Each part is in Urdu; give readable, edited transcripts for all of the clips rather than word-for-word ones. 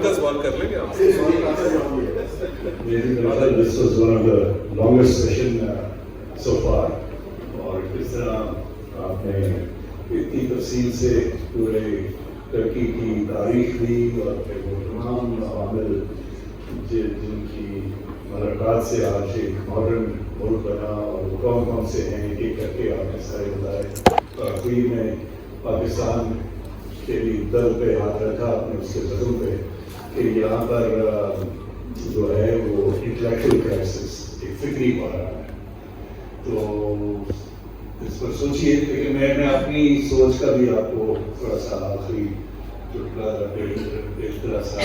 کا سوال کر لیں گے آپ سے. This was one of the longest session so far. اور کس طرح آپ نے اتنی تفصیل سے پورے ترکی کی تاریخ لی اور پھر وہ تمام عوامل جن کی ملاقات سے آج ایک ماڈرن ملک بنا اور کون کون سے ہیں ایک ایک کر کے آپ نے سارے بتائے. آخری میں پاکستان کے بھی دل پہ ہاتھ رکھا آپ نے اس کے قدم پہ کہ یہاں پر جو ہے وہ انٹلیکچوئل کرائسس ایک فکری پڑا ہے. تو اس پر سوچیے کہ میں اپنی سوچ کا بھی آپ کو تھوڑا سا آخری چٹکلا ایک طرح سا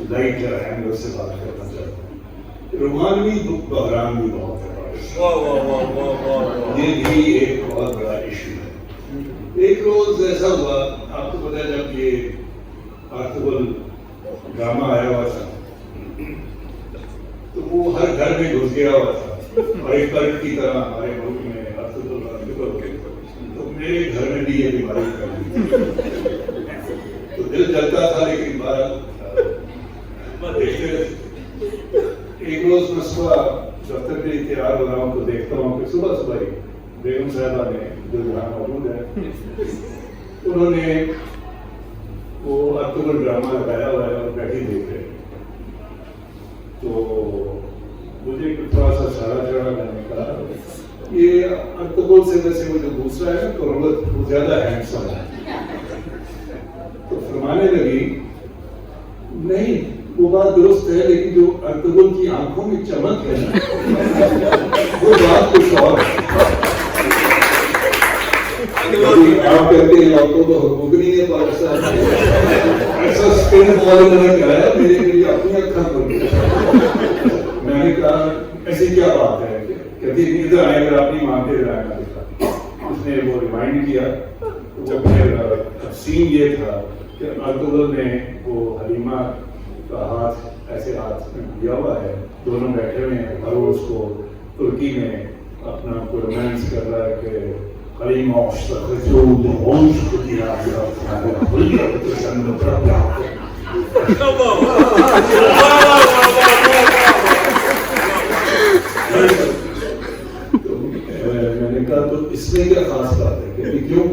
لائٹ اینگل سے بات کرنا چاہتا ہوں. رومانوی بحران بھی بہت ہے، یہ بھی ایک بہت بڑا ایشو ہے. ایک روز ایسا ہوا، آپ کو پتا ہے جب یہ آرطغرل ڈرامہ آیا ہوا تھا تو وہ ہر گھر میں گھس گیا ہوا تھا اور ایک کرنٹ کی طرح ہمارے ملک میں تو میرے گھر میں بھی یہ بیماری پھیل گئی تو دل جلتا تھا لیکن بارہ دیکھتے ایک روز میں صبح دفتر میں تیار ہو رہا ہوں تو دیکھتا ہوں کہ صبح صبح ہی بیگم صاحبہ نے جو یہاں موجود ہے انہوں نے وہ ارطغرل ڈرامہ لگایا ہوا ہے اور بیٹھی دیکھ رہے. تو مجھے تھوڑا سا سارا چڑھا، میں نے کہا یہ ارطغرل سے ویسے وہ جو دوسرا ہے تو وہ زیادہ ہینڈسم ہے. تو فرمانے لگی نہیں وہ بات درست ہے لیکن جو ارطغرل کی آنکھوں میں چمک ہے وہ بات کچھ اور ہے. آپ کہتے ہیں عورتوں کو حقوق نہیں ہے پاکستان میں، ایسا اسپن بال انہوں نے کرایا میرے لیے اپنی اکھاں پر. میں نے کہا ایسی کیا بات ہے؟ کہتی ادھر آئے اگر آپ نہیں مانتے ادھر آئے گا. اس نے وہ ریمائنڈ کیا. جب پھر سین یہ تھا کہ ارطغرل نے وہ حلیمہ کا ہاتھ ایسے ہاتھ دیا ہوا ہے، دونوں بیٹھے ہوئے ہیں اور وہ اس کو ترکی میں اپنا کوئی رومانس کر رہا ہے کہ حلیمہ میں نے کہا تو اس میں کیا خاص بات ہے؟ کہ کیوں؟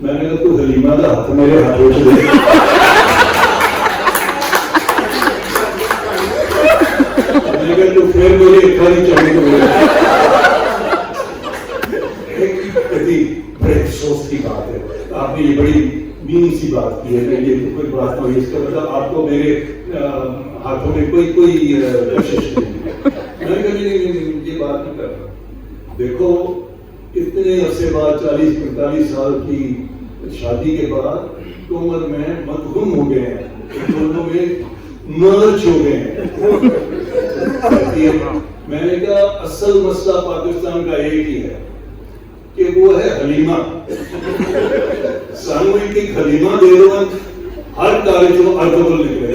میں نے کہا تو حلیمہ کا ہاتھ میرے ہاتھوں سے تو پھر مجھے اتنا چاہیے. بڑی افسوس کی بات ہے، آپ نے یہ بڑی مین سی بات کی ہے کہ یہ کوئی بات نہیں، اس کا مطلب آپ کو میرے ہاتھوں میں کوئی کوشش نہیں ہے. میں نے کہا نہیں یہ بات نہیں کر رہا. دیکھو اتنے عرصے بعد 40-45 سال کی شادی کے بعد تو عمر میں مدغم ہو گئے ہیں، دونوں میں مرچ ہو گئے ہیں. میں نے کہا اصل مسئلہ پاکستان کا ایک ہی ہے کہ وہ ہے حلیمہ. سانو ایک حلیمہ دے دو ہر کالج کو ارطغرل نکلے.